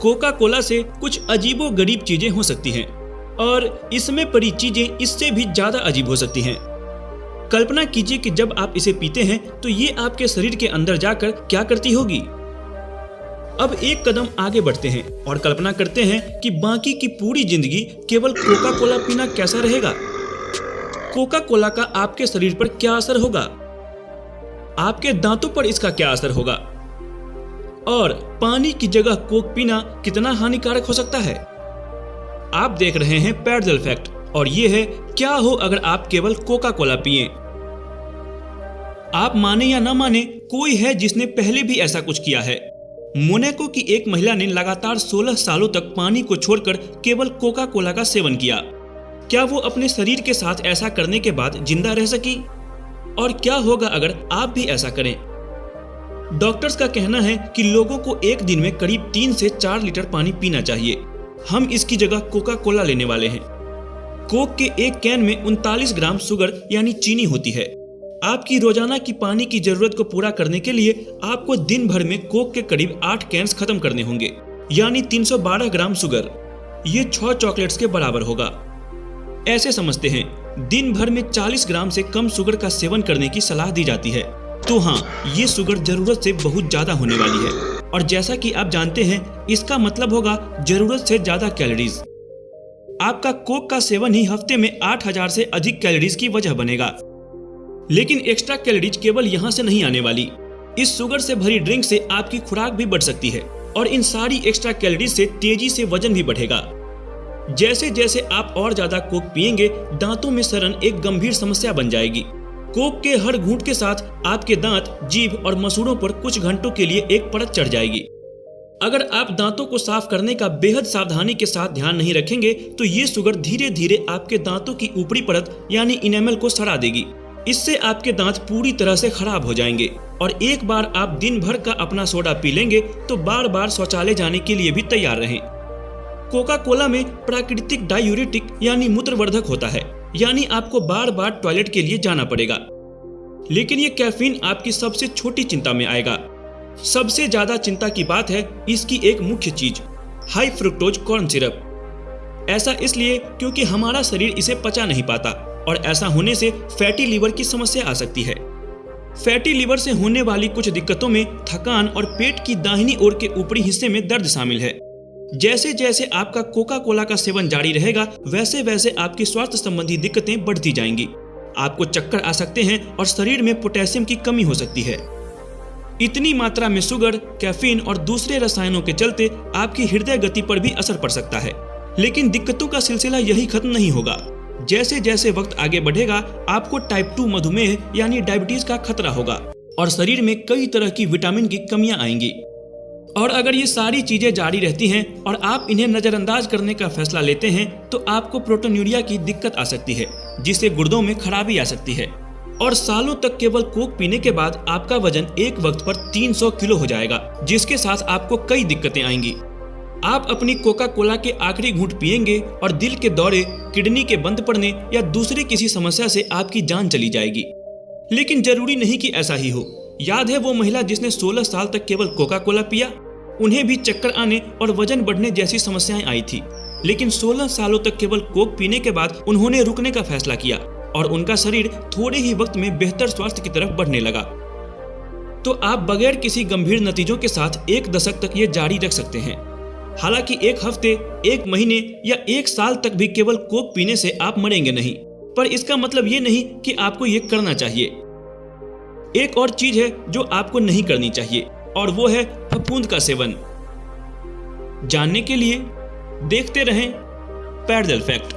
Coca Cola से कुछ अजीबो गरीब चीजें हो सकती हैं और इसमें पड़ी चीजें इससे भी ज्यादा अजीब हो सकती हैं। कल्पना कीजिए कि जब आप इसे पीते हैं तो ये आपके शरीर के अंदर जाकर क्या करती होगी। अब एक कदम आगे बढ़ते हैं और कल्पना करते हैं कि बाकी की पूरी जिंदगी केवल कोका कोला पीना कैसा रहेगा। कोका कोला का आपके शरीर पर क्या असर होगा, आपके दांतों पर इसका क्या असर होगा और पानी की जगह कोक पीना कितना हानिकारक हो सकता है। आप देख रहे हैं पैरडल फैक्ट और ये है क्या हो अगर आप केवल कोका कोला पिएं। आप माने या ना माने, कोई है जिसने पहले भी ऐसा कुछ किया है। मोनाको की एक महिला ने लगातार 16 सालों तक पानी को छोड़कर केवल कोका कोला का सेवन किया। क्या वो अपने शरीर के साथ ऐसा करने के बाद जिंदा रह सकी? और क्या होगा अगर आप भी ऐसा करें? डॉक्टर्स का कहना है कि लोगों को एक दिन में करीब 3 से 4 लीटर पानी पीना चाहिए। हम इसकी जगह कोका कोला लेने वाले हैं। कोक के एक कैन में 39 ग्राम शुगर यानी चीनी होती है। आपकी रोजाना की पानी की जरूरत को पूरा करने के लिए आपको दिन भर में कोक के करीब 8 कैंस खत्म करने होंगे, यानी 312 ग्राम शुगर। ये 6 चॉकलेट्स के बराबर होगा। ऐसे समझते हैं दिन भर में 40 ग्राम से कम शुगर का सेवन करने की सलाह दी जाती है। तो हाँ, ये शुगर जरूरत से बहुत ज्यादा होने वाली है और जैसा कि आप जानते हैं इसका मतलब होगा जरूरत से ज्यादा कैलोरीज। आपका कोक का सेवन ही हफ्ते में 8000 से अधिक कैलोरीज की वजह बनेगा। लेकिन एक्स्ट्रा कैलोरीज केवल यहाँ से नहीं आने वाली। इस शुगर से भरी ड्रिंक से आपकी खुराक भी बढ़ सकती है और इन सारी एक्स्ट्रा कैलोरीज से तेजी से वजन भी बढ़ेगा। जैसे जैसे आप और ज्यादा कोक पिएंगे, दांतों में सड़न एक गंभीर समस्या बन जाएगी। कोक के हर घूंट के साथ आपके दांत, जीभ और मसूड़ों पर कुछ घंटों के लिए एक परत चढ़ जाएगी। अगर आप दांतों को साफ करने का बेहद सावधानी के साथ ध्यान नहीं रखेंगे तो ये शुगर धीरे धीरे आपके दांतों की ऊपरी परत यानी इनेमल को सड़ा देगी। इससे आपके दांत पूरी तरह से खराब हो जाएंगे और एक बार आप दिन भर का अपना सोडा पी लेंगे तो बार बार शौचालय जाने के लिए भी तैयार रहें। कोका कोला में प्राकृतिक डायूरेटिक यानी मूत्रवर्धक होता है, यानी आपको बार बार टॉयलेट के लिए जाना पड़ेगा। लेकिन ये कैफीन आपकी सबसे छोटी चिंता में आएगा। सबसे ज्यादा चिंता की बात है इसकी एक मुख्य चीज, हाई फ्रुक्टोज कॉर्न सिरप। ऐसा इसलिए क्योंकि हमारा शरीर इसे पचा नहीं पाता और ऐसा होने से फैटी लीवर की समस्या आ सकती है। फैटी लीवर से होने वाली कुछ दिक्कतों में थकान और पेट की दाहिनी ओर के ऊपरी हिस्से में दर्द शामिल है। जैसे जैसे आपका कोका कोला का सेवन जारी रहेगा वैसे वैसे आपकी स्वास्थ्य संबंधी दिक्कतें बढ़ती जाएंगी। आपको चक्कर आ सकते हैं और शरीर में पोटेशियम की कमी हो सकती है। इतनी मात्रा में शुगर, कैफीन और दूसरे रसायनों के चलते आपकी हृदय गति पर भी असर पड़ सकता है। लेकिन दिक्कतों का सिलसिला यही खत्म नहीं होगा। जैसे जैसे वक्त आगे बढ़ेगा आपको टाइप 2 मधुमेह यानी डायबिटीज का खतरा होगा और शरीर में कई तरह की विटामिन की कमियां आएंगी। और अगर ये सारी चीजें जारी रहती हैं और आप इन्हें नजरअंदाज करने का फैसला लेते हैं तो आपको प्रोटोन्यूरिया की दिक्कत आ सकती है, जिससे गुर्दों में खराबी आ सकती है और सालों तक केवल कोक पीने के बाद आपका वजन एक वक्त पर 300 किलो हो जाएगा, जिसके साथ आपको कई दिक्कतें आएंगी। आप अपनी कोका कोला के आखिरी घूंट पिएंगे और दिल के दौरे, किडनी के बंद पड़ने या दूसरे किसी समस्या से आपकी जान चली जाएगी। लेकिन जरूरी नहीं कि ऐसा ही हो। याद है वो महिला जिसने 16 साल तक केवल कोका कोला पिया? उन्हें भी चक्कर आने और वजन बढ़ने जैसी समस्याएं आई थी, लेकिन 16 सालों तक केवल कोक पीने के बाद उन्होंने रुकने का फैसला किया और उनका शरीर थोड़े ही वक्त में बेहतर स्वास्थ्य की तरफ बढ़ने लगा। तो आप बगैर किसी गंभीर नतीजों के साथ 1 दशक तक ये जारी रख सकते हैं। हालांकि 1 हफ्ते, 1 महीने या 1 साल तक भी केवल कोक पीने से आप मरेंगे नहीं, पर इसका मतलब ये नहीं कि आपको ये करना चाहिए। एक और चीज है जो आपको नहीं करनी चाहिए और वो है फफूंद का सेवन। जानने के लिए देखते रहें पैरडल फैक्ट।